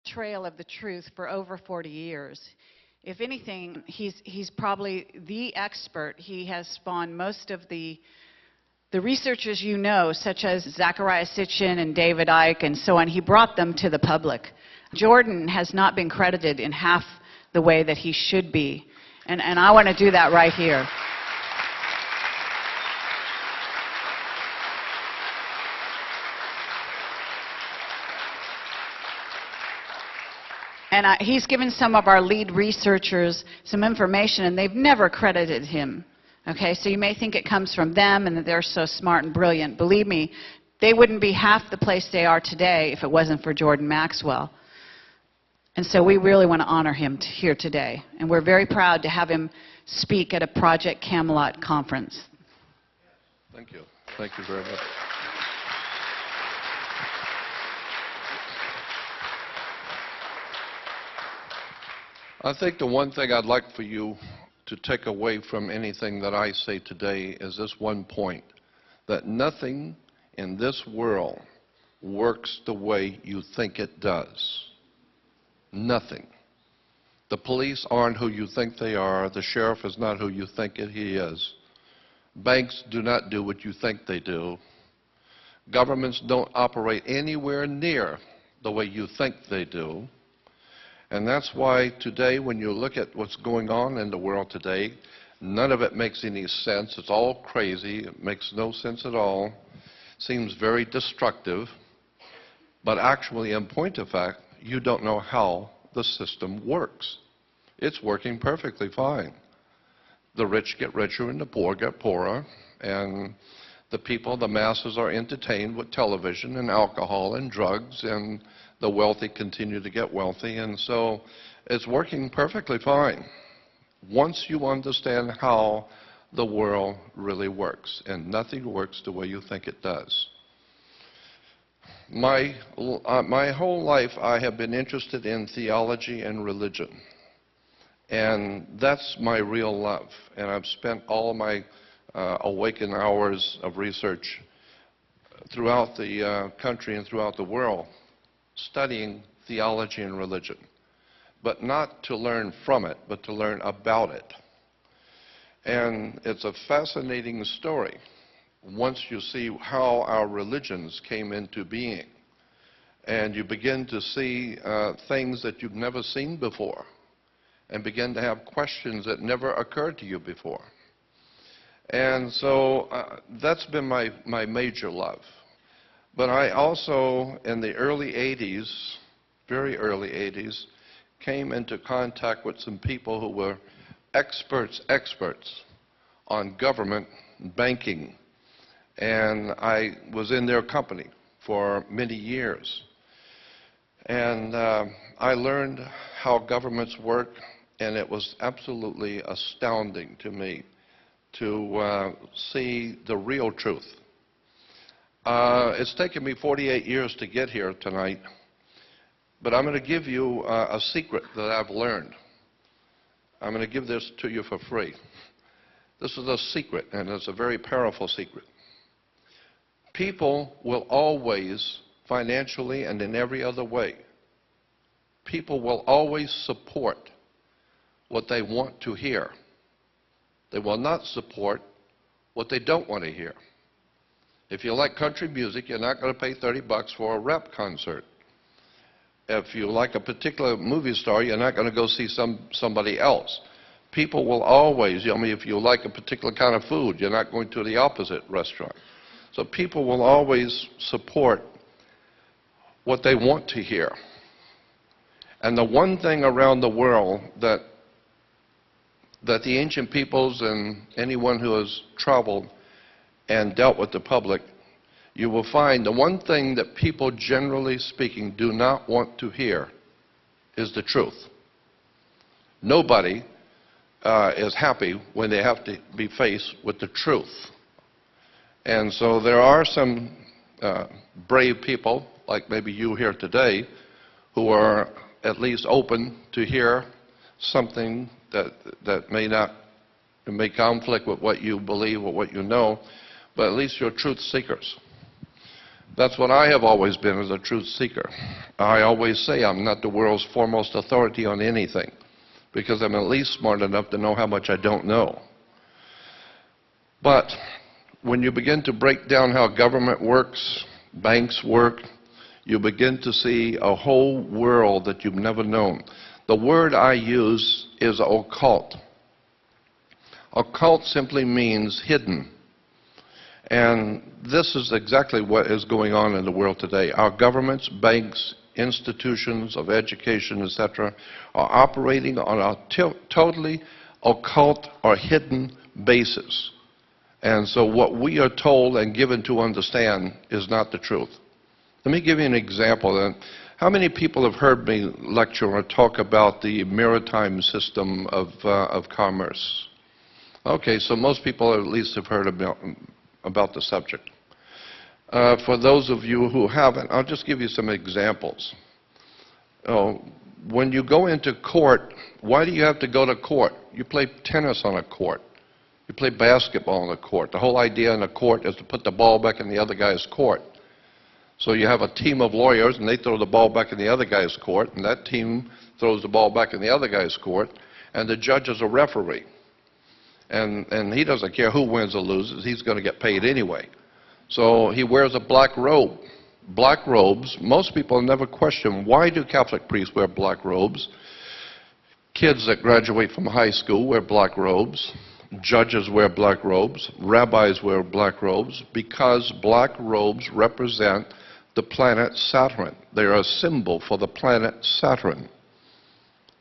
trail of the truth for over 40 years. If anything, he's probably the expert. He has spawned most of the researchers you know, such as Zecharia Sitchin and David Icke and so on. He brought them to the public. Jordan has not been credited in half the way that he should be. And I want to do that right here. And he's given some of our lead researchers some information, and they've never credited him. Okay, so you may think it comes from them and that they're so smart and brilliant. Believe me, they wouldn't be half the place they are today if it wasn't for Jordan Maxwell. And so we really want to honor him here today. And we're very proud to have him speak at a Project Camelot conference. Thank you. Thank you very much. I think the one thing I'd like for you to take away from anything that I say today is this one point, that nothing in this world works the way you think it does. Nothing. The police aren't who you think they are. The sheriff is not who you think he is. Banks do not do what you think they do. Governments don't operate anywhere near the way you think they do. And that's why today, when you look at what's going on in the world today, none of it makes any sense. It's all crazy. It makes no sense at all. Seems very destructive. But actually, in point of fact, you don't know how the system works. It's working perfectly fine. The rich get richer and the poor get poorer. And the people, the masses, are entertained with television and alcohol and drugs, and the wealthy continue to get wealthy, and so it's working perfectly fine once you understand how the world really works, and nothing works the way you think it does. My whole life I have been interested in theology and religion, and that's my real love, and I've spent all of my awakened hours of research throughout the country and throughout the world studying theology and religion, but not to learn from it, but to learn about it. And it's a fascinating story once you see how our religions came into being, and you begin to see things that you've never seen before, and begin to have questions that never occurred to you before. And so that's been my major love. But I also, in the early 80s, very early 80s, came into contact with some people who were experts on government banking. And I was in their company for many years. And I learned how governments work, and it was absolutely astounding to me to see the real truth. It's taken me 48 years to get here tonight, but I'm going to give you a secret that I've learned. I'm going to give this to you for free. This is a secret, and it's a very powerful secret. People will always, financially and in every other way, people will always support what they want to hear. They will not support what they don't want to hear. If you like country music, you're not going to pay $30 for a rap concert. If you like a particular movie star, you're not going to go see somebody else. People will always, if you like a particular kind of food, you're not going to the opposite restaurant. So people will always support what they want to hear. And the one thing around the world that the ancient peoples and anyone who has traveled and dealt with the public, you will find the one thing that people, generally speaking, do not want to hear is the truth. Nobody is happy when they have to be faced with the truth. And so there are some brave people, like maybe you here today, who are at least open to hear something that may conflict with what you believe or what you know, but at least you're truth seekers. That's what I have always been, as a truth seeker. I always say I'm not the world's foremost authority on anything, because I'm at least smart enough to know how much I don't know. But when you begin to break down how government works, banks work, you begin to see a whole world that you've never known. The word I use is occult. Occult simply means hidden. And this is exactly what is going on in the world today. Our governments, banks, institutions of education, etc., are operating on a totally occult or hidden basis. And so what we are told and given to understand is not the truth. Let me give you an example. How many people have heard me lecture or talk about the maritime system of commerce? Okay, so most people at least have heard about the subject. For those of you who haven't, I'll just give you some examples. When you go into court, why do you have to go to court? You play tennis on a court. You play basketball on a court. The whole idea in a court is to put the ball back in the other guy's court. So you have a team of lawyers, and they throw the ball back in the other guy's court, and that team throws the ball back in the other guy's court, and the judge is a referee. And he doesn't care who wins or loses. He's going to get paid anyway. So he wears a black robe. Black robes, most people never question, why do Catholic priests wear black robes? Kids that graduate from high school wear black robes. Judges wear black robes. Rabbis wear black robes, because black robes represent the planet Saturn. They are a symbol for the planet Saturn.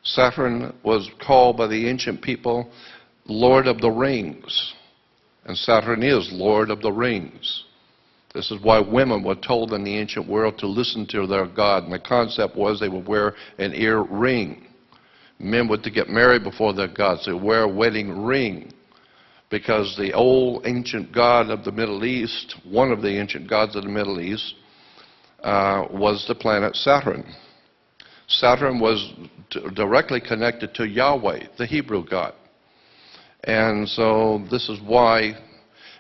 Saturn was called by the ancient people Lord of the Rings, and Saturn is Lord of the Rings. This is why women were told in the ancient world to listen to their God, and the concept was they would wear an ear ring. Men were to get married before their gods. They would wear a wedding ring, because the old ancient god of the Middle East, one of the ancient gods of the Middle East, was the planet Saturn. Saturn was directly connected to Yahweh, the Hebrew God. And so this is why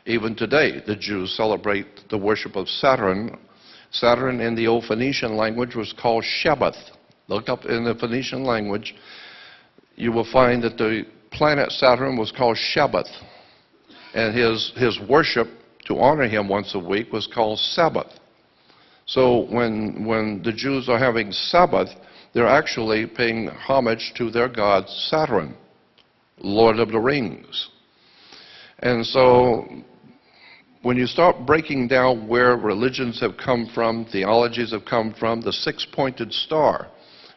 even today the Jews celebrate the worship of Saturn. Saturn in the old Phoenician language was called Shabbath. Look up in the Phoenician language, you will find that the planet Saturn was called Shabbath. And his worship, to honor him once a week, was called Sabbath. So when the Jews are having Sabbath, they're actually paying homage to their god Saturn, Lord of the Rings. And so when you start breaking down where religions have come from, theologies have come from, the six-pointed star,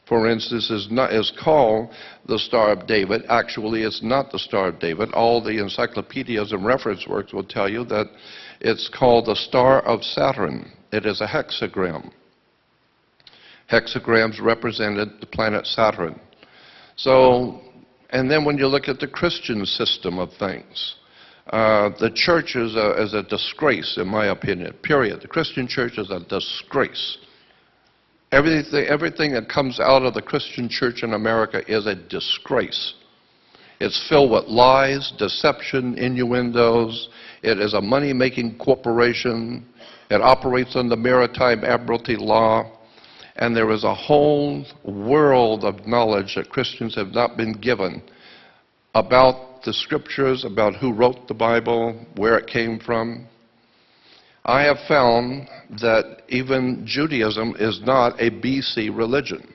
for instance, is called the Star of David. Actually, it's not the Star of David. All the encyclopedias and reference works will tell you that it's called the Star of Saturn. It is a hexagram. Hexagrams represented the planet Saturn. So, and then when you look at the Christian system of things, the church is a disgrace, in my opinion, period. The Christian church is a disgrace. Everything that comes out of the Christian church in America is a disgrace. It's filled with lies, deception, innuendos. It is a money-making corporation. It operates under maritime admiralty law. And there is a whole world of knowledge that Christians have not been given about the Scriptures, about who wrote the Bible, where it came from. I have found that even Judaism is not a BC religion.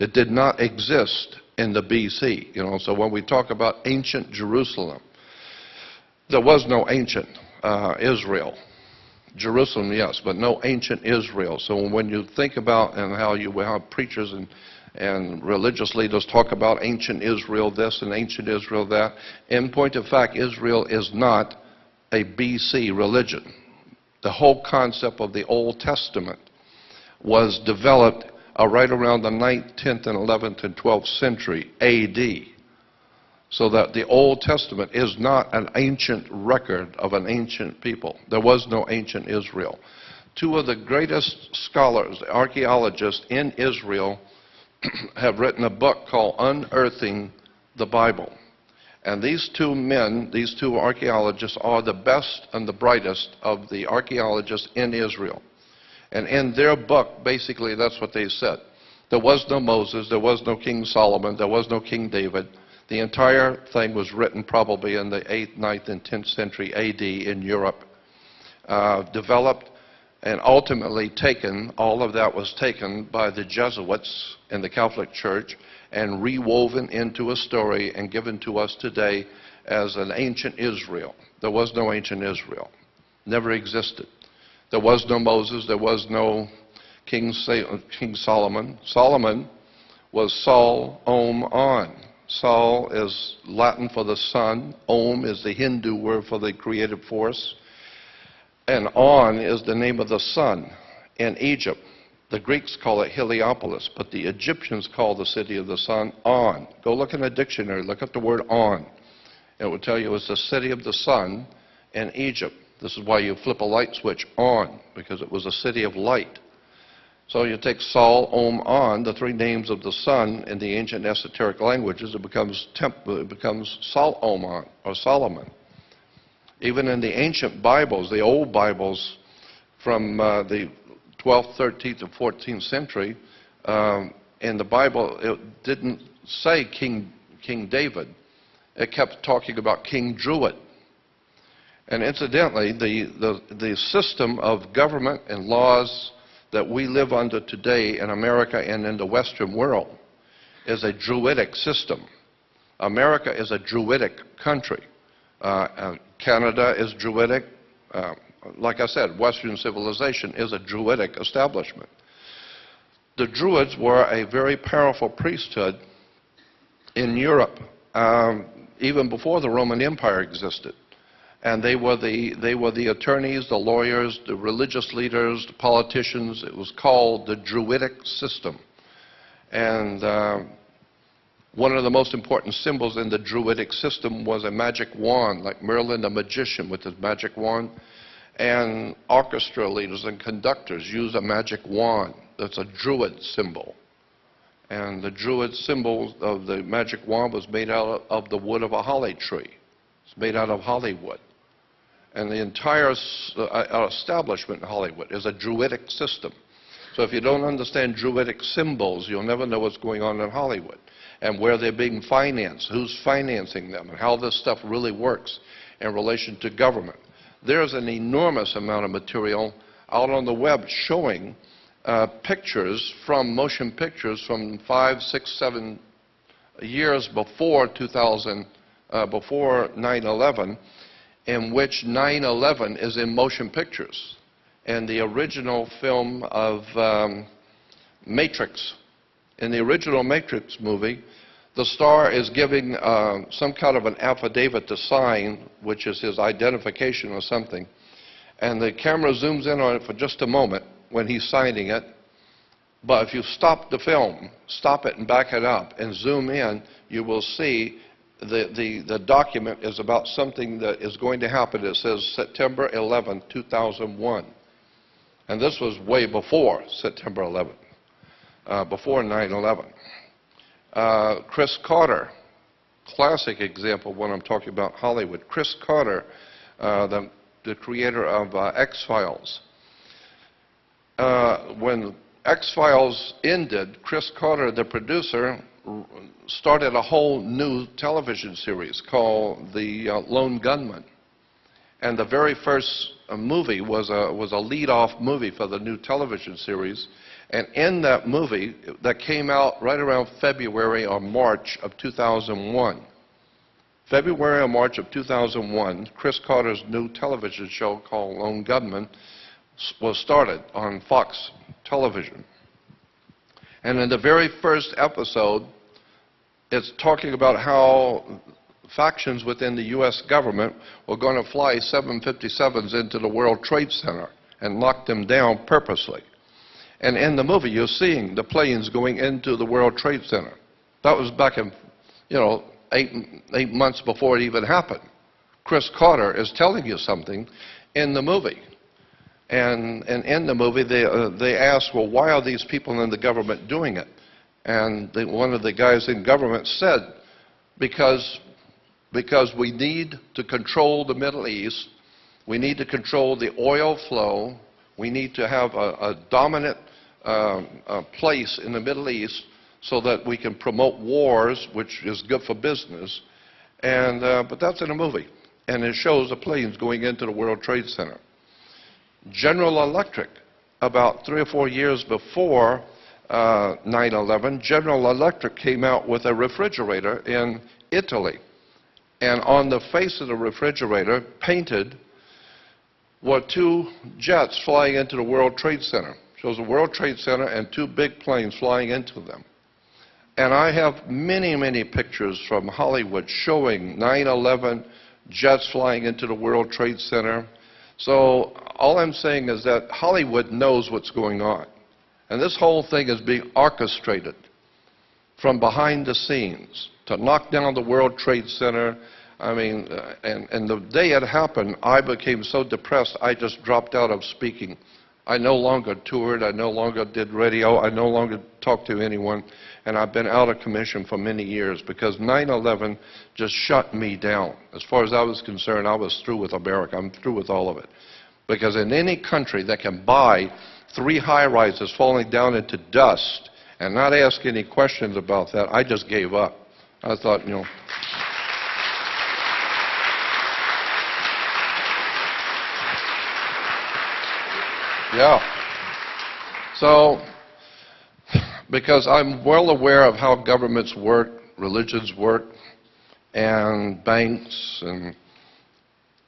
It did not exist in the BC. So when we talk about ancient Jerusalem, there was no ancient Israel. Jerusalem, yes, but no ancient Israel. So when you think about and how you have preachers and religious leaders talk about ancient Israel this and ancient Israel that, in point of fact, Israel is not a BC religion. The whole concept of the Old Testament was developed right around the 9th, 10th, and 11th and 12th century A.D. So that the Old Testament is not an ancient record of an ancient people. There was no ancient Israel. Two of the greatest scholars, archaeologists in Israel, have written a book called Unearthing the Bible. And these two men, these two archaeologists, are the best and the brightest of the archaeologists in Israel. And in their book, basically, that's what they said. There was no Moses, there was no King Solomon, there was no King David. The entire thing was written probably in the 8th, 9th, and 10th century AD in Europe, developed and ultimately taken. All of that was taken by the Jesuits in the Catholic Church and rewoven into a story and given to us today as an ancient Israel. There was no ancient Israel. Never existed. There was no Moses. There was no King Solomon. Solomon was Sol, Om, On. Sol is Latin for the sun. Om is the Hindu word for the creative force. And On is the name of the sun in Egypt. The Greeks call it Heliopolis, but the Egyptians call the city of the sun On. Go look in a dictionary, look up the word On. It will tell you it's the city of the sun in Egypt. This is why you flip a light switch on, because it was a city of light. So you take Sol, Om, On, the three names of the sun in the ancient esoteric languages, it becomes Sol, Om, On, or Solomon. Even in the ancient Bibles, the old Bibles from the 12th, 13th, and 14th century, in the Bible, it didn't say King David. It kept talking about King Druid. And incidentally, the system of government and laws that we live under today in America and in the Western world is a Druidic system. America is a Druidic country. Canada is Druidic. Like I said, Western civilization is a Druidic establishment. The Druids were a very powerful priesthood in Europe, even before the Roman Empire existed. And they were the attorneys, the lawyers, the religious leaders, the politicians. It was called the Druidic system. And one of the most important symbols in the Druidic system was a magic wand, like Merlin the magician with his magic wand. And orchestra leaders and conductors use a magic wand. That's a Druid symbol. And the Druid symbol of the magic wand was made out of the wood of a holly tree. It's made out of Hollywood. And the entire establishment in Hollywood is a Druidic system. So if you don't understand Druidic symbols, you'll never know what's going on in Hollywood and where they're being financed, who's financing them, and how this stuff really works in relation to government. There's an enormous amount of material out on the web showing pictures from motion pictures from 5, 6, 7 years before 2000, before 9/11, in which 9/11 is in motion pictures. And the original film of Matrix, in the original Matrix movie, the star is giving some kind of an affidavit to sign, which is his identification or something. And the camera zooms in on it for just a moment when he's signing it. But if you stop the film, stop it and back it up and zoom in, you will see the document is about something that is going to happen. It says September 11, 2001. And this was way before September 11, before 9/11. Chris Carter, classic example when I'm talking about Hollywood. Chris Carter, the creator of X-Files. When X-Files ended, Chris Carter, the producer, started a whole new television series called The Lone Gunman. And the very first movie was a lead-off movie for the new television series. And in that movie, that came out right around February or March of 2001. February or March of 2001, Chris Carter's new television show called Lone Gunman was started on Fox television. And in the very first episode, it's talking about how factions within the U.S. government were going to fly 757s into the World Trade Center and lock them down purposely. And in the movie, you're seeing the planes going into the World Trade Center. That was back in, 8 months before it even happened. Chris Carter is telling you something in the movie. And in the movie, they ask, well, why are these people in the government doing it? And one of the guys in government said, because we need to control the Middle East, we need to control the oil flow, We need to have a dominant place in the Middle East so that we can promote wars, which is good for business. But that's in a movie. And it shows the planes going into the World Trade Center. General Electric, about 3 or 4 years before 9/11, General Electric came out with a refrigerator in Italy. And on the face of the refrigerator, painted, were 2 jets flying into the World Trade Center. Shows the World Trade Center and 2 big planes flying into them. And I have many, many pictures from Hollywood showing 9/11 jets flying into the World Trade Center. So all I'm saying is that Hollywood knows what's going on. And this whole thing is being orchestrated from behind the scenes to knock down the World Trade Center. I mean, and the day it happened, I became so depressed, I just dropped out of speaking. I no longer toured, I no longer did radio, I no longer talked to anyone, and I've been out of commission for many years because 9/11 just shut me down. As far as I was concerned, I was through with America. I'm through with all of it. Because in any country that can buy 3 high-rises falling down into dust and not ask any questions about that, I just gave up. I thought, you know. Yeah. So, because I'm well aware of how governments work, religions work, and banks, and,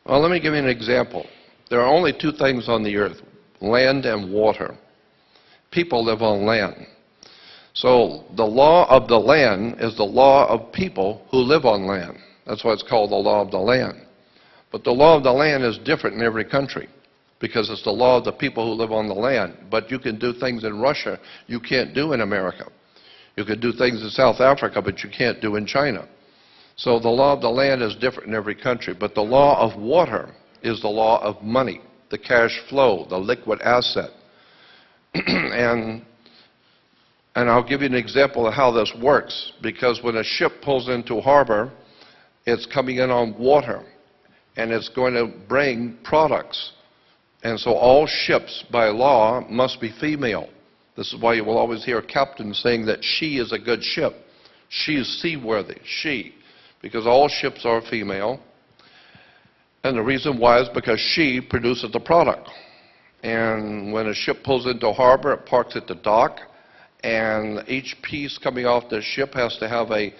well, let me give you an example. There are only 2 things on the earth, land and water. People live on land. So the law of the land is the law of people who live on land. That's why it's called the law of the land. But the law of the land is different in every country, because it's the law of the people who live on the land. But you can do things in Russia you can't do in America. You can do things in South Africa, but you can't do in China. So the law of the land is different in every country. But the law of water is the law of money, the cash flow, the liquid asset. and I'll give you an example of how this works. Because when a ship pulls into harbor, it's coming in on water, and it's going to bring products. And so all ships, by law, must be female. This is why you will always hear captains saying that she is a good ship. She is seaworthy, she. Because all ships are female. And the reason why is because she produces the product. And when a ship pulls into harbor, it parks at the dock. And each piece coming off the ship has to have a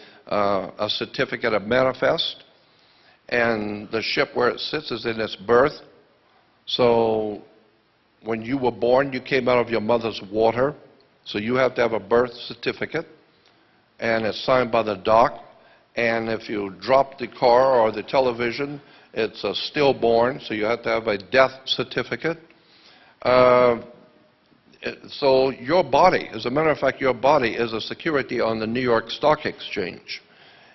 certificate of manifest. And the ship where it sits is in its berth. So when you were born, you came out of your mother's water. So you have to have a birth certificate. And it's signed by the dock. And if you drop the car or the television, it's a stillborn, so you have to have a death certificate. So your body, as a matter of fact, your body is a security on the New York Stock Exchange.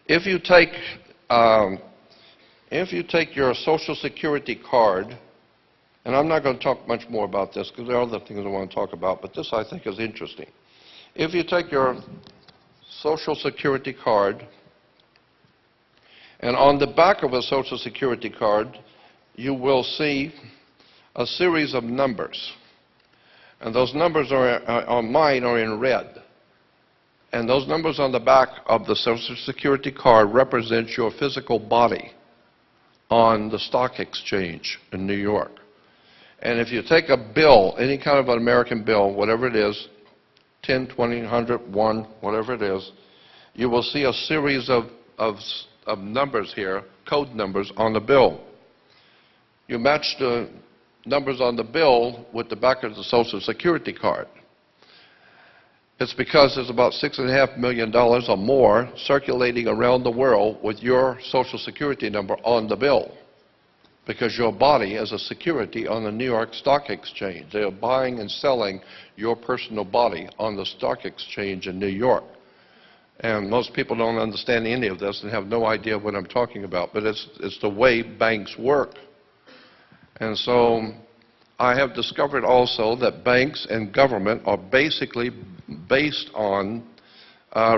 If you take your Social Security card, and I'm not going to talk much more about this because there are other things I want to talk about, but this I think is interesting. If you take your Social Security card, and on the back of a Social Security card, you will see a series of numbers. And those numbers on mine are in red. And those numbers on the back of the Social Security card represent your physical body on the stock exchange in New York. And if you take a bill, any kind of an American bill, whatever it is, 10, 20, 100, 1, whatever it is, you will see a series of numbers here, code numbers on the bill. You match the numbers on the bill with the back of the Social Security card. It's because there's about $6.5 million or more circulating around the world with your Social Security number on the bill. Because your body is a security on the New York Stock Exchange. They are buying and selling your personal body on the stock exchange in New York. And most people don't understand any of this and have no idea what I'm talking about. But it's the way banks work. And so I have discovered also that banks and government are basically based on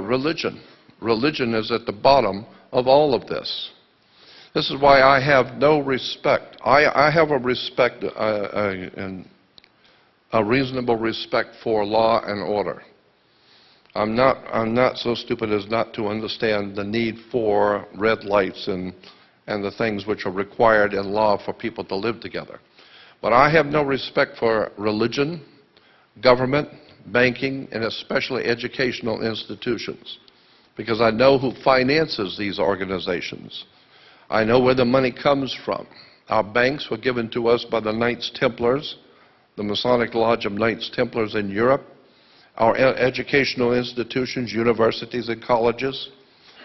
religion. Religion is at the bottom of all of this. This is why I have no respect. I have a respect, and a reasonable respect for law and order. I'm not so stupid as not to understand the need for red lights and the things which are required in law for people to live together. But I have no respect for religion, government, banking, and especially educational institutions, because I know who finances these organizations. I know where the money comes from. Our banks were given to us by the Knights Templars, the Masonic Lodge of Knights Templars in Europe. Our educational institutions, universities and colleges,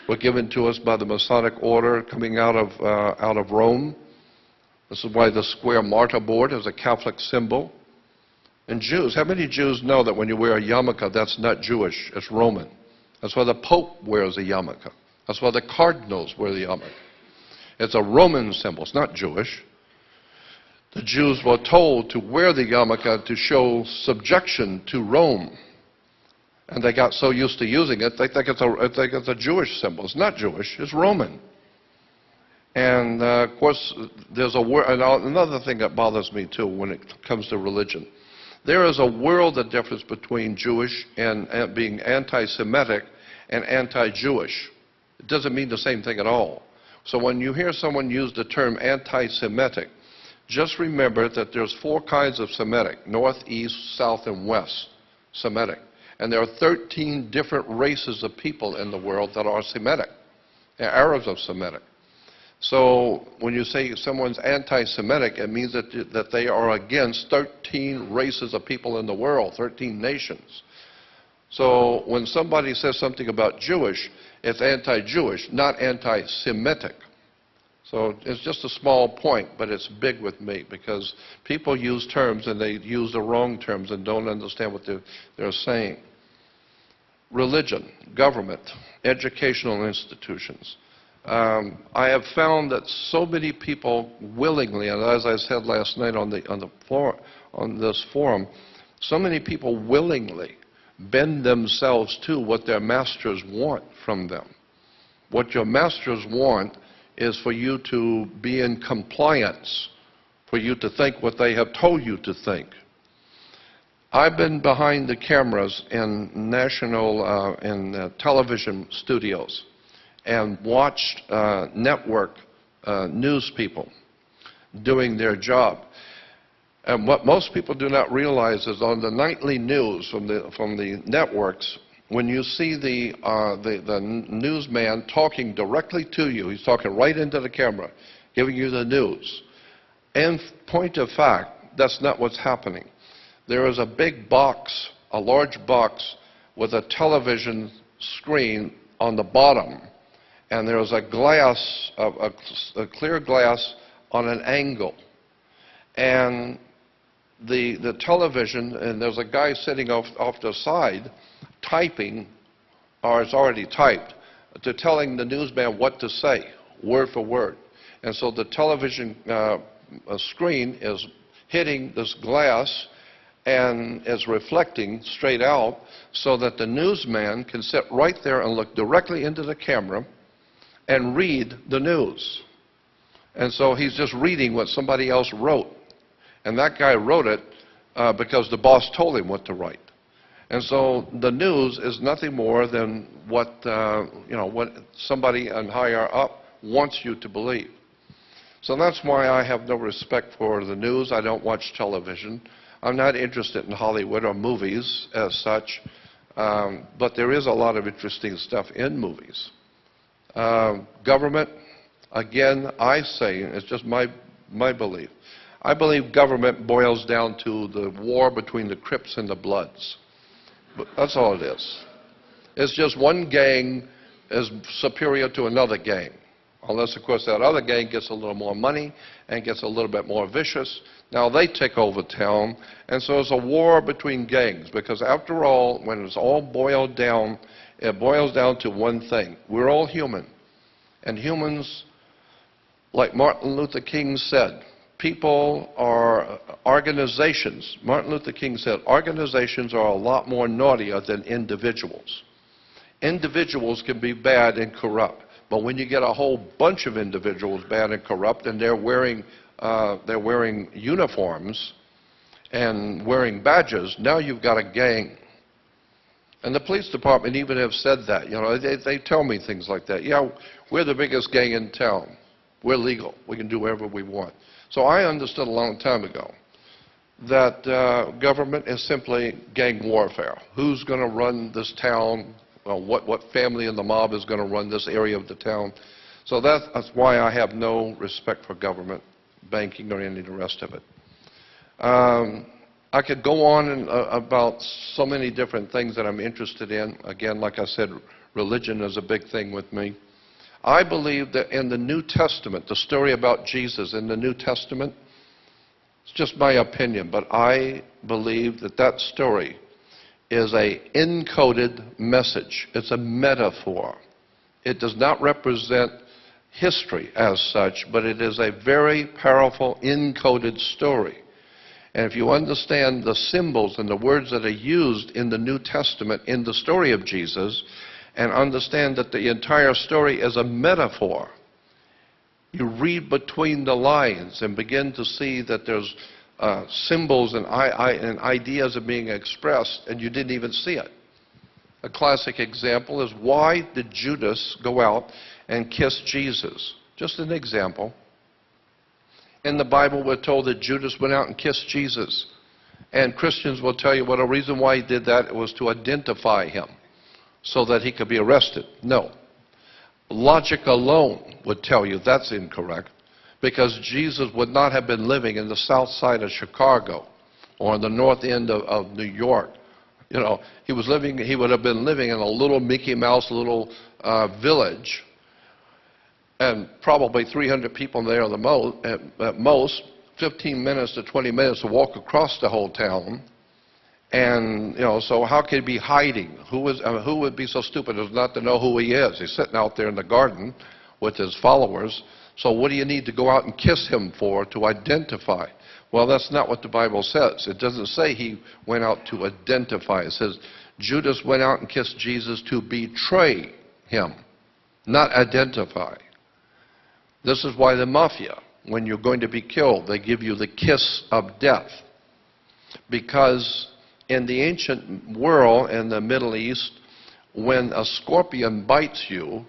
were given to us by the Masonic Order coming out of Rome. This is why the square martyr board is a Catholic symbol. And Jews, how many Jews know that when you wear a yarmulke, that's not Jewish, it's Roman? That's why the Pope wears a yarmulke. That's why the cardinals wear the yarmulke. It's a Roman symbol, it's not Jewish. The Jews were told to wear the yarmulke to show subjection to Rome. And they got so used to using it, they think it's a Jewish symbol. It's not Jewish, it's Roman. And of course, there's another thing that bothers me too when it comes to religion. There is a world of difference between Jewish and being anti-Semitic and anti-Jewish. It doesn't mean the same thing at all. So when you hear someone use the term anti-Semitic, just remember that there's 4 kinds of Semitic: North, East, South, and West Semitic. And there are 13 different races of people in the world that are Semitic. They're Arabs of Semitic. So when you say someone's anti-Semitic, it means that they are against 13 races of people in the world, 13 nations. So when somebody says something about Jewish, it's anti-Jewish, not anti-Semitic. So it's just a small point, but it's big with me, because people use terms and they use the wrong terms and don't understand what they're saying. Religion, government, educational institutions. I have found that so many people willingly, and as I said last night on this forum, so many people willingly bend themselves to what their masters want from them. What your masters want is for you to be in compliance, for you to think what they have told you to think. I've been behind the cameras in national television studios and watched network news people doing their job. And what most people do not realize is on the nightly news from the networks, when you see the newsman talking directly to you, he's talking right into the camera, giving you the news. In point of fact, that's not what's happening. There is a big box, a large box, with a television screen on the bottom, and there is a glass, a clear glass on an angle. And the television, and there's a guy sitting off the side typing, or it's already typed, to telling the newsman what to say, word for word. And so the television screen is hitting this glass and is reflecting straight out, so that the newsman can sit right there and look directly into the camera and read the news. And so he's just reading what somebody else wrote. And that guy wrote it because the boss told him what to write. And so the news is nothing more than what somebody on higher up wants you to believe. So that's why I have no respect for the news. I don't watch television. I'm not interested in Hollywood or movies as such, but there is a lot of interesting stuff in movies. Government, again, I say, it's just my belief, I believe government boils down to the war between the Crips and the Bloods. But that's all it is. It's just one gang is superior to another gang. Unless, of course, that other gang gets a little more money and gets a little bit more vicious. Now they take over town, and so it's a war between gangs, because after all, when it's all boiled down, it boils down to one thing. We're all human. And humans, like Martin Luther King said, people are organizations. Martin Luther King said, organizations are a lot more naughtier than individuals. Individuals can be bad and corrupt. But when you get a whole bunch of individuals bad and corrupt, and they're wearing uniforms, and wearing badges, now you've got a gang. And the police department even have said that. You know, they tell me things like that. Yeah, we're the biggest gang in town. We're legal. We can do whatever we want. So I understood a long time ago that government is simply gang warfare. Who's going to run this town? Well, what family in the mob is going to run this area of the town? So that's why I have no respect for government, banking, or any of the rest of it. I could go on about so many different things that I'm interested in. Again, like I said, religion is a big thing with me. I believe that in the New Testament, the story about Jesus in the New Testament, it's just my opinion, but I believe that that story is an encoded message. It's a metaphor. It does not represent history as such, but it is a very powerful encoded story. And if you understand the symbols and the words that are used in the New Testament in the story of Jesus, and understand that the entire story is a metaphor, you read between the lines and begin to see that there's symbols and ideas are being expressed, and you didn't even see it. A classic example is, why did Judas go out and kiss Jesus? Just an example. In the Bible, we're told that Judas went out and kissed Jesus. And Christians will tell you, well, the reason why he did that was to identify him so that he could be arrested. No. Logic alone would tell you that's incorrect, because Jesus would not have been living in the south side of Chicago or in the north end of New York. You know, he would have been living in a little Mickey Mouse little village, and probably 300 people there at most, 15 minutes to 20 minutes to walk across the whole town. And, you know, so how could he be hiding? Who would be so stupid as not to know who he is? He's sitting out there in the garden with his followers. So what do you need to go out and kiss him for to identify? Well, that's not what the Bible says. It doesn't say he went out to identify. It says Judas went out and kissed Jesus to betray him, not identify. This is why the mafia, when you're going to be killed, they give you the kiss of death. Because in the ancient world, in the Middle East, when a scorpion bites you,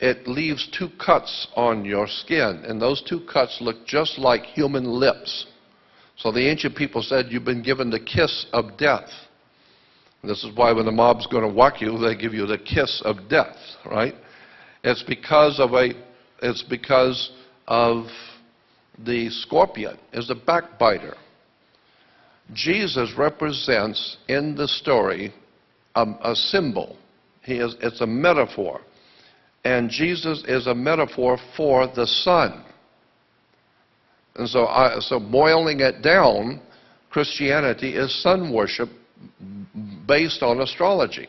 it leaves 2 cuts on your skin, and those 2 cuts look just like human lips. So the ancient people said, you've been given the kiss of death. And this is why when the mob's going to whack you, they give you the kiss of death, right? It's because of the scorpion is a backbiter. Jesus represents in the story a symbol. It's a metaphor. And Jesus is a metaphor for the sun. And so boiling it down, Christianity is sun worship based on astrology.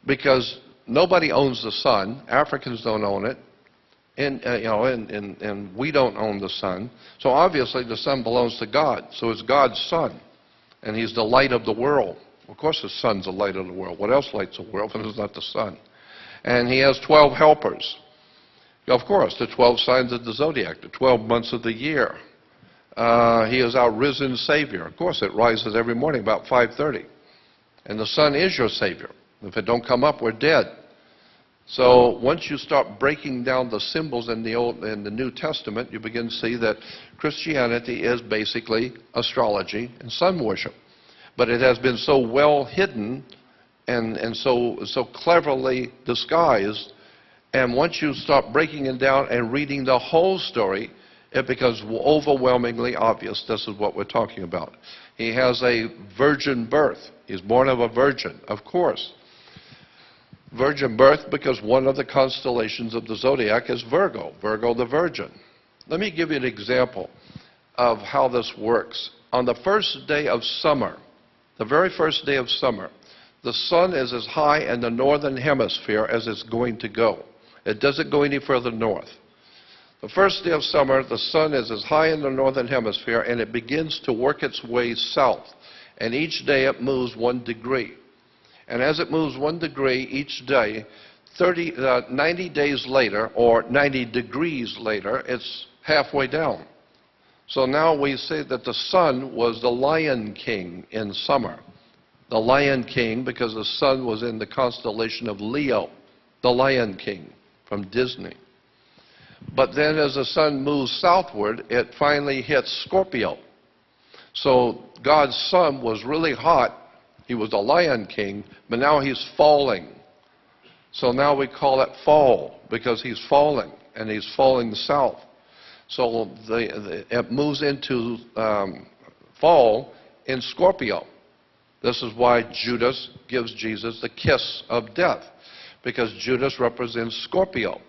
Because nobody owns the sun. Africans don't own it. And we don't own the sun. So obviously the sun belongs to God. So it's God's sun. And he's the light of the world. Of course the sun's the light of the world. What else lights the world if it's not the sun? And he has 12 helpers. Of course, the 12 signs of the zodiac, the 12 months of the year. He is our risen Savior. Of course, it rises every morning about 5:30. And the sun is your Savior. If it don't come up, we're dead. So once you start breaking down the symbols in the New Testament, you begin to see that Christianity is basically astrology and sun worship. But it has been so well hidden and so cleverly disguised. And once you start breaking it down and reading the whole story, it becomes overwhelmingly obvious this is what we're talking about. He has a virgin birth. He's born of a virgin, of course. Virgin birth because one of the constellations of the zodiac is Virgo, Virgo the Virgin. Let me give you an example of how this works. On the first day of summer, the very first day of summer, the sun is as high in the northern hemisphere as it's going to go. It doesn't go any further north. The first day of summer, the sun is as high in the northern hemisphere, and it begins to work its way south. And each day it moves 1 degree. And as it moves 1 degree each day, 90 days later, or 90 degrees later, it's halfway down. So now we say that the sun was the lion king in summer. The lion king because the sun was in the constellation of Leo, the lion king from Disney. But then as the sun moves southward, it finally hits Scorpio. So God's sun was really hot. He was the lion king, but now he's falling. So now we call it fall because he's falling, and he's falling south. So it moves into fall in Scorpio. This is why Judas gives Jesus the kiss of death, because Judas represents Scorpio.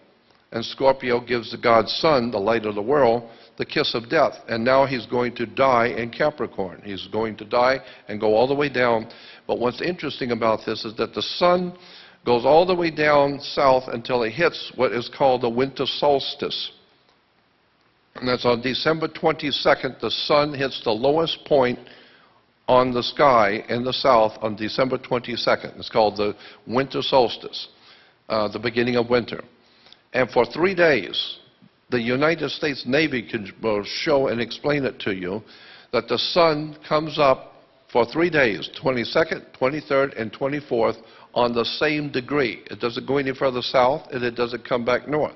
And Scorpio gives the God's Son, the light of the world, the kiss of death. And now he's going to die in Capricorn. He's going to die and go all the way down. But what's interesting about this is that the sun goes all the way down south until it hits what is called the winter solstice. And that's on December 22nd, the sun hits the lowest point on the sky in the south on December 22nd. It's called the winter solstice, the beginning of winter. And for 3 days, the United States Navy will show and explain it to you that the sun comes up for 3 days, 22nd, 23rd, and 24th, on the same degree. It doesn't go any further south, and it doesn't come back north.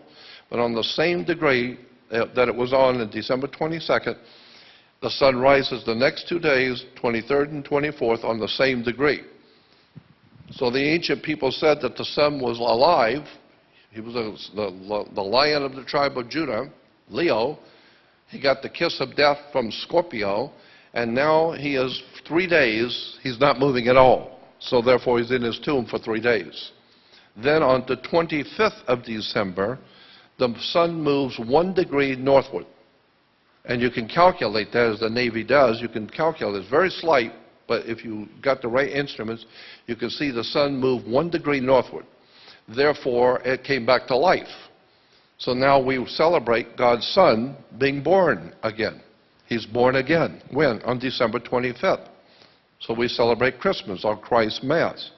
But on the same degree that it was on December 22nd, the sun rises the next 2 days, 23rd and 24th, on the same degree. So the ancient people said that the sun was alive. He was the lion of the tribe of Judah, Leo. He got the kiss of death from Scorpio, and now he is 3 days, he's not moving at all. So therefore he's in his tomb for 3 days. Then on the 25th of December, the sun moves 1 degree northward. And you can calculate that as the Navy does. You can calculate. It's very slight, but if you got the right instruments, you can see the sun move 1 degree northward. Therefore, it came back to life. So now we celebrate God's Son being born again. He's born again. When? On December 25th. So we celebrate Christmas, or Christ's Mass.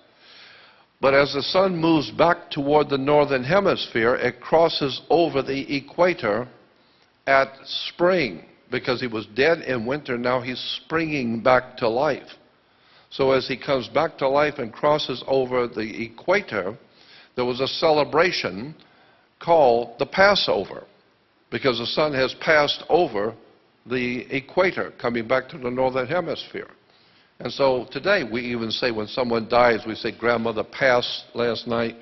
But as the sun moves back toward the northern hemisphere, it crosses over the equator at spring. Because he was dead in winter, now he's springing back to life. So as he comes back to life and crosses over the equator, there was a celebration called the Passover, because the sun has passed over the equator, coming back to the northern hemisphere. And so today we even say when someone dies, we say grandmother passed last night,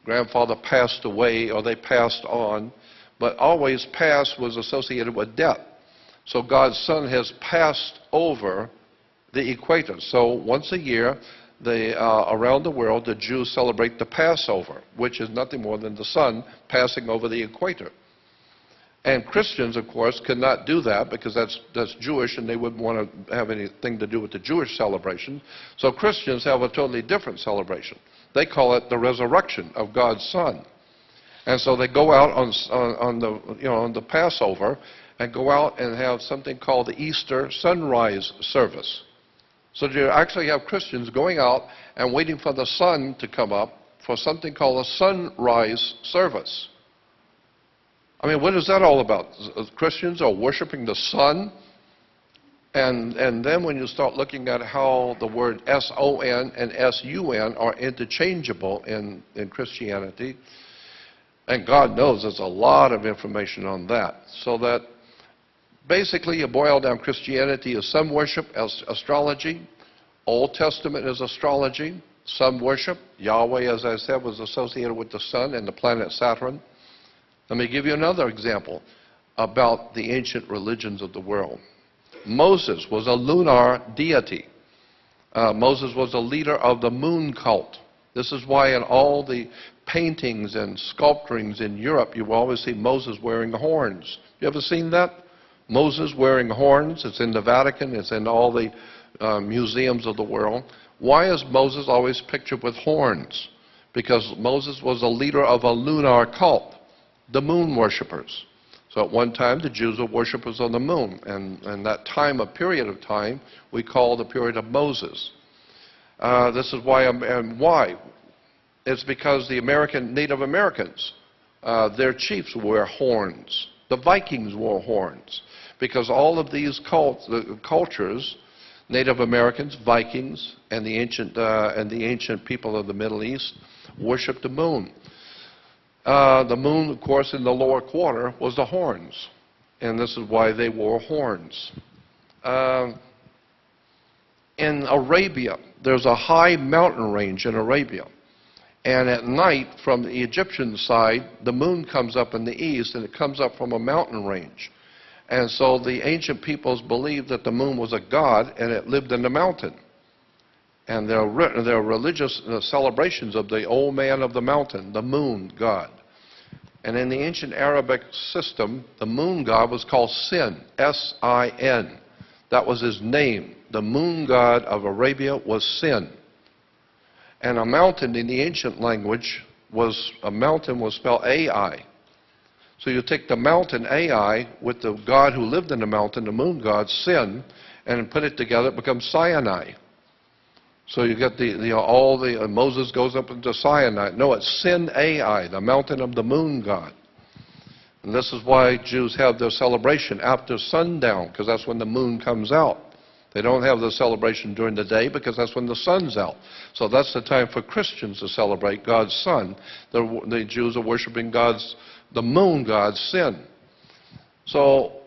grandfather passed away, or they passed on. But always past was associated with death. So God's Son has passed over the equator. So once a year, around the world, the Jews celebrate the Passover, which is nothing more than the sun passing over the equator. And Christians, of course, cannot do that because that's Jewish, and they wouldn't want to have anything to do with the Jewish celebration. So Christians have a totally different celebration. They call it the resurrection of God's Son. And so they go out on the Passover and go out and have something called the Easter sunrise service. So you actually have Christians going out and waiting for the sun to come up for something called a sunrise service. I mean, what is that all about? Christians are worshiping the sun. And then when you start looking at how the word S-O-N and S-U-N are interchangeable in Christianity, and God knows there's a lot of information on that. So that basically you boil down Christianity as sun worship, as astrology. Old Testament is astrology. Sun worship. Yahweh, as I said, was associated with the sun and the planet Saturn. Let me give you another example about the ancient religions of the world. Moses was a lunar deity. Moses was a leader of the moon cult. This is why in all the paintings and sculpturings in Europe, you will always see Moses wearing horns. You ever seen that? Moses wearing horns. It's in the Vatican. It's in all the museums of the world. Why is Moses always pictured with horns? Because Moses was a leader of a lunar cult, the moon worshippers. So at one time, the Jews were worshippers of the moon. And that time, a period of time, we call the period of Moses. This is why, and why? It's because the Native Americans, their chiefs wear horns. The Vikings wore horns. because all of these cultures, Native Americans, Vikings, and the ancient people of the Middle East, worshiped the moon. The moon, of course, in the lower quarter was the horns, and this is why they wore horns. In Arabia, there's a high mountain range in Arabia. And at night, from the Egyptian side, the moon comes up in the east, and it comes up from a mountain range. And so the ancient peoples believed that the moon was a god, and it lived in the mountain. And there are religious celebrations of the old man of the mountain, the moon god. And in the ancient Arabic system, the moon god was called Sin, S-I-N. That was his name. The moon god of Arabia was Sin. And a mountain in the ancient language a mountain was spelled Ai. So you take the mountain Ai with the god who lived in the mountain, the moon god, Sin, and put it together, it becomes Sinai. So you get Moses goes up into Sinai. No, it's Sin Ai, the mountain of the moon god. And this is why Jews have their celebration after sundown, because that's when the moon comes out. They don't have the celebration during the day because that's when the sun's out. So that's the time for Christians to celebrate God's Son. The Jews are worshiping the moon god, Sin. So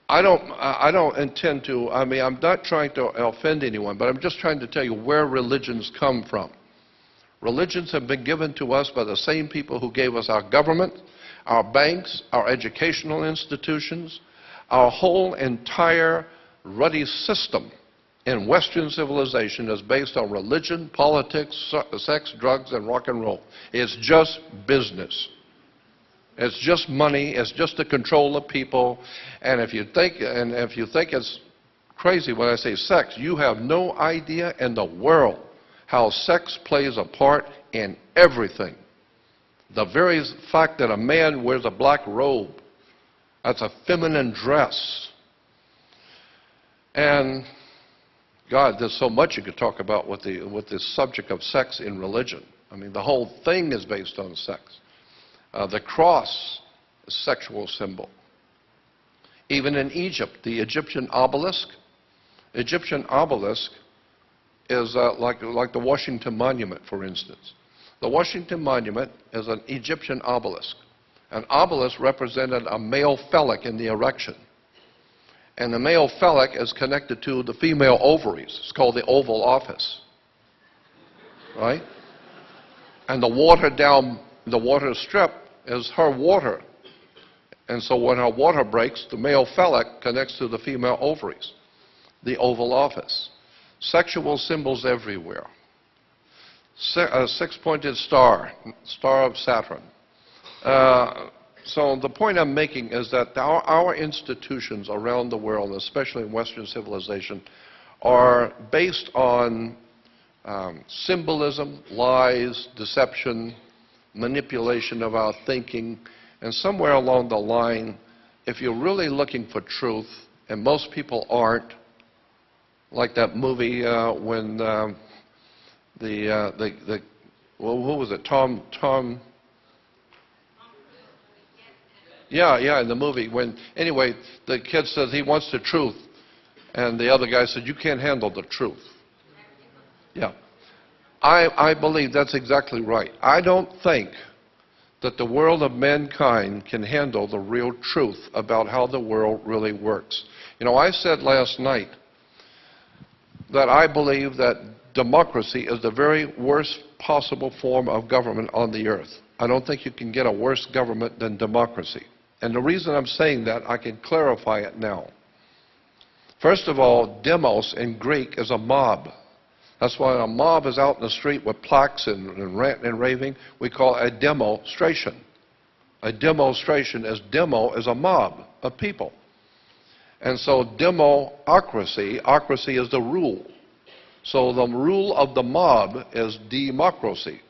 I don't intend to, I'm not trying to offend anyone, but I'm just trying to tell you where religions come from. Religions have been given to us by the same people who gave us our government, our banks, our educational institutions, our whole entire ruddy system in Western civilization is based on religion, politics, sex, drugs, and rock and roll. It's just business. It's just money. It's just to control the people. And if you think it's crazy when I say sex, you have no idea in the world how sex plays a part in everything. The very fact that a man wears a black robe, that's a feminine dress. And God, there's so much you could talk about with this subject of sex in religion. The whole thing is based on sex. The cross is a sexual symbol. Even in Egypt, the Egyptian obelisk is like the Washington Monument, for instance. The Washington Monument is an Egyptian obelisk. An obelisk represented a male phallic in the erection. And the male phallic is connected to the female ovaries. It's called the Oval Office. Right? And the water strip is her water. And so when her water breaks, the male phallic connects to the female ovaries. The Oval Office. Sexual symbols everywhere. A six-pointed star, star of Saturn. So the point I'm making is that our institutions around the world, especially in Western civilization, are based on symbolism, lies, deception, manipulation of our thinking, and somewhere along the line, if you're really looking for truth, and most people aren't, like that movie when who was it? Tom. Yeah, in the movie. Anyway, the kid says he wants the truth, and the other guy said, you can't handle the truth. Yeah. I believe that's exactly right. I don't think that the world of mankind can handle the real truth about how the world really works. I said last night that I believe that democracy is the very worst possible form of government on the earth. I don't think you can get a worse government than democracy. And the reason I'm saying that, I can clarify it now. First of all, demos in Greek is a mob. That's why a mob is out in the street with plaques and ranting and raving. We call it a demonstration. A demonstration is a mob of people. And so democracy is the rule. So the rule of the mob is democracy.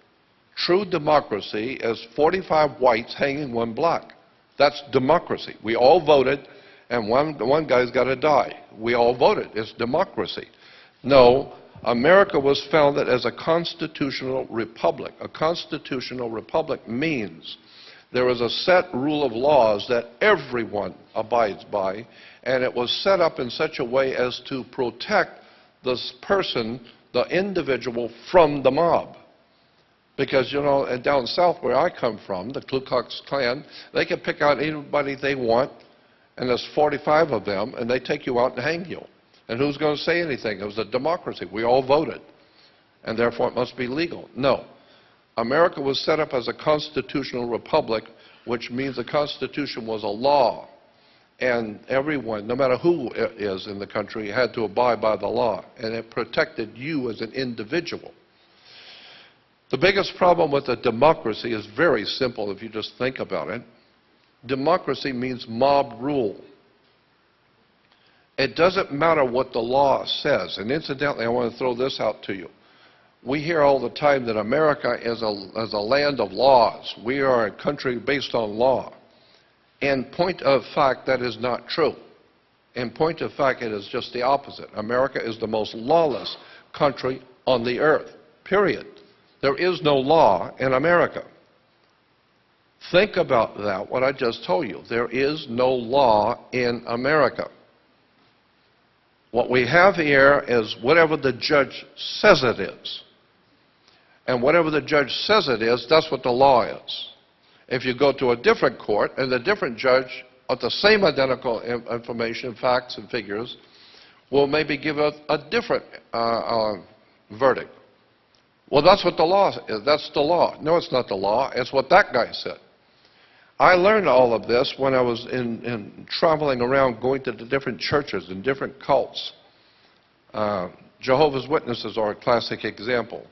True democracy is 45 whites hanging one black. That's democracy. We all voted, and one guy's got to die. We all voted. It's democracy. No, America was founded as a constitutional republic. A constitutional republic means There is a set rule of laws that everyone abides by, and it was set up in such a way as to protect this person, the individual, from the mob. Because, you know, down south where I come from, the Ku Klux Klan, they can pick out anybody they want, and there's 45 of them, and they take you out and hang you. And who's going to say anything? It was a democracy. We all voted, and therefore it must be legal. No. America was set up as a constitutional republic, which means the Constitution was a law, and everyone, no matter who is in the country, had to abide by the law, and it protected you as an individual. The biggest problem with a democracy is very simple if you just think about it. Democracy means mob rule. It doesn't matter what the law says. And incidentally, I want to throw this out to you. We hear all the time that America is a land of laws. We are a country based on law. In point of fact, that is not true. In point of fact, it is just the opposite. America is the most lawless country on the earth, period. There is no law in America. Think about that, what I just told you. There is no law in America. What we have here is whatever the judge says it is. And whatever the judge says it is, that's what the law is. If you go to a different court and the different judge of the same identical information, facts and figures, will maybe give a different verdict. Well, that's what the law is. That's the law. No, it's not the law. It's what that guy said. I learned all of this when I was traveling around, going to the different churches and different cults. Jehovah's Witnesses are a classic example.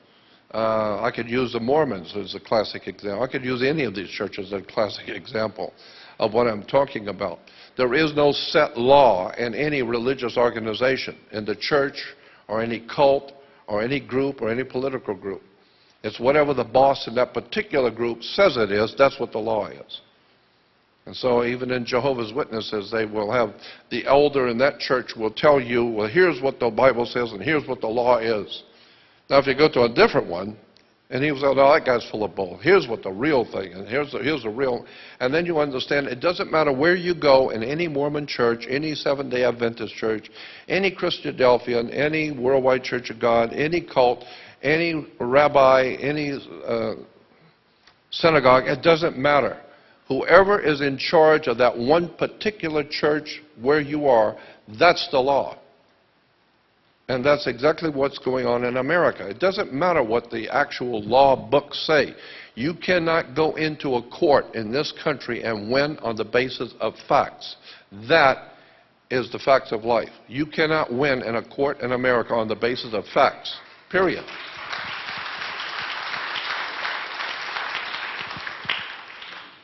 I could use the Mormons as a classic example. I could use any of these churches as a classic example of what I'm talking about. There is no set law in any religious organization, in the church or any cult or any group or any political group. It's whatever the boss in that particular group says it is, that's what the law is. And so even in Jehovah's Witnesses, they will have the elder in that church will tell you, well, here's what the Bible says and here's what the law is. Now, if you go to a different one, and he will say, no, that guy's full of bull. Here's what the real thing is. Here's the real. And then you understand it doesn't matter where you go in any Mormon church, any Seventh-day Adventist church, any Christadelphian, any Worldwide Church of God, any cult, any rabbi, any synagogue, it doesn't matter. Whoever is in charge of that one particular church where you are, that's the law. And that's exactly what's going on in America. It doesn't matter what the actual law books say. You cannot go into a court in this country and win on the basis of facts. That is the facts of life. You cannot win in a court in America on the basis of facts, period.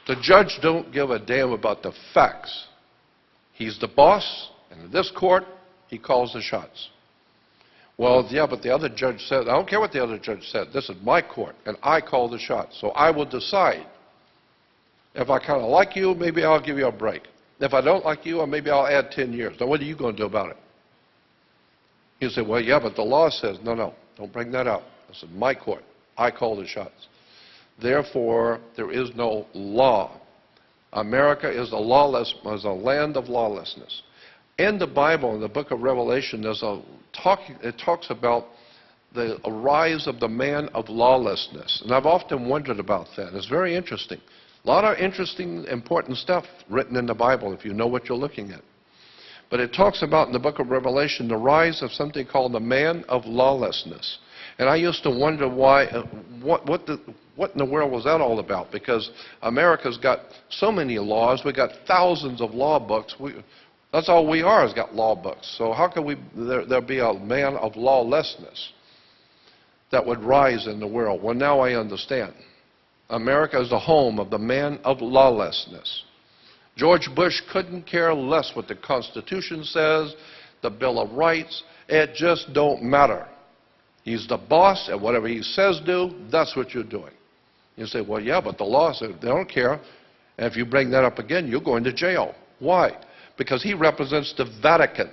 The judge don't give a damn about the facts. He's the boss, and in this court, he calls the shots. Well, yeah, but the other judge said, I don't care what the other judge said. This is my court, and I call the shots. So I will decide. If I kind of like you, maybe I'll give you a break. If I don't like you, maybe I'll add 10 years. Now, what are you going to do about it? You say, well, yeah, but the law says, no, don't bring that up. This is my court. I call the shots. Therefore, there is no law. America is a land of lawlessness. In the Bible, in the book of Revelation, it talks about the rise of the man of lawlessness. And I've often wondered about that. It's very interesting. A lot of interesting, important stuff written in the Bible if you know what you're looking at. But it talks about in the book of Revelation the rise of something called the man of lawlessness. And I used to wonder why, what in the world was that all about? Because America's got so many laws. We've got thousands of law books. That's all we are, is got law books. So how can there be a man of lawlessness that would rise in the world? Well, now I understand. America is the home of the man of lawlessness. George Bush couldn't care less what the Constitution says, the Bill of Rights. It just don't matter. He's the boss, and whatever he says do, that's what you're doing. You say, well, yeah, but the law says they don't care. And if you bring that up again, you're going to jail. Why? Because he represents the Vatican.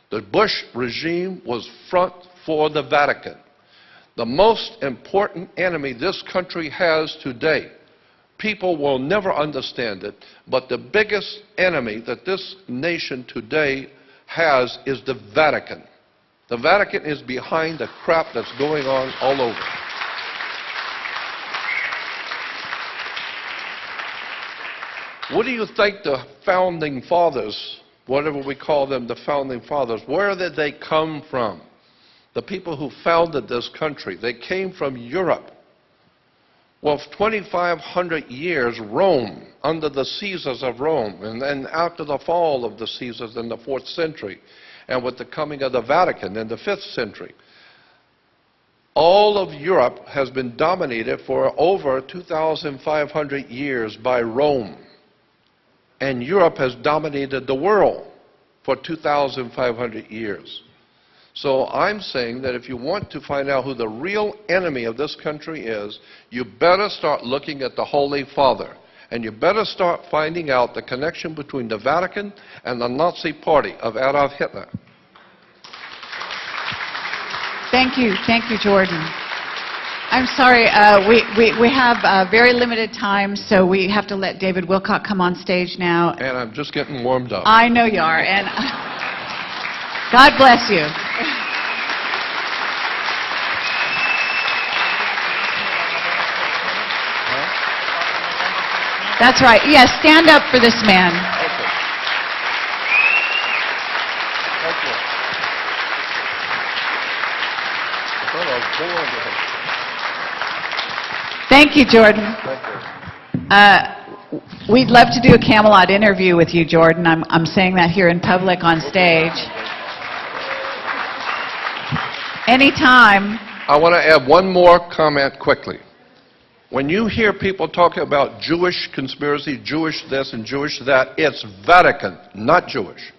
The Bush regime was front for the Vatican. The most important enemy this country has today People will never understand it, but the biggest enemy that this nation today has is the Vatican. The Vatican is behind the crap that's going on all over. What do you think the founding fathers, whatever we call them, the founding fathers, where did they come from? The people who founded this country, they came from Europe. Well, 2,500 years, Rome, under the Caesars of Rome, and then after the fall of the Caesars in the 4th century, and with the coming of the Vatican in the 5th century, all of Europe has been dominated for over 2,500 years by Rome. And Europe has dominated the world for 2,500 years. So I'm saying that if you want to find out who the real enemy of this country is, you better start looking at the Holy Father. And you better start finding out the connection between the Vatican and the Nazi Party of Adolf Hitler. Thank you, Jordan. I'm sorry, we have very limited time, so we have to let David Wilcock come on stage now. And I'm just getting warmed up. I know you are, and God bless you. That's right. Yes, stand up for this man. Okay. Thank you. I thought I was bored with it. Thank you, Jordan. Thank you. We'd love to do a Camelot interview with you, Jordan. I'm saying that here in public on stage. Anytime. I want to add one more comment quickly. When you hear people talking about Jewish conspiracy, Jewish this and Jewish that, it's Vatican, not Jewish.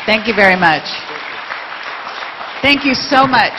Thank you very much. Thank you so much.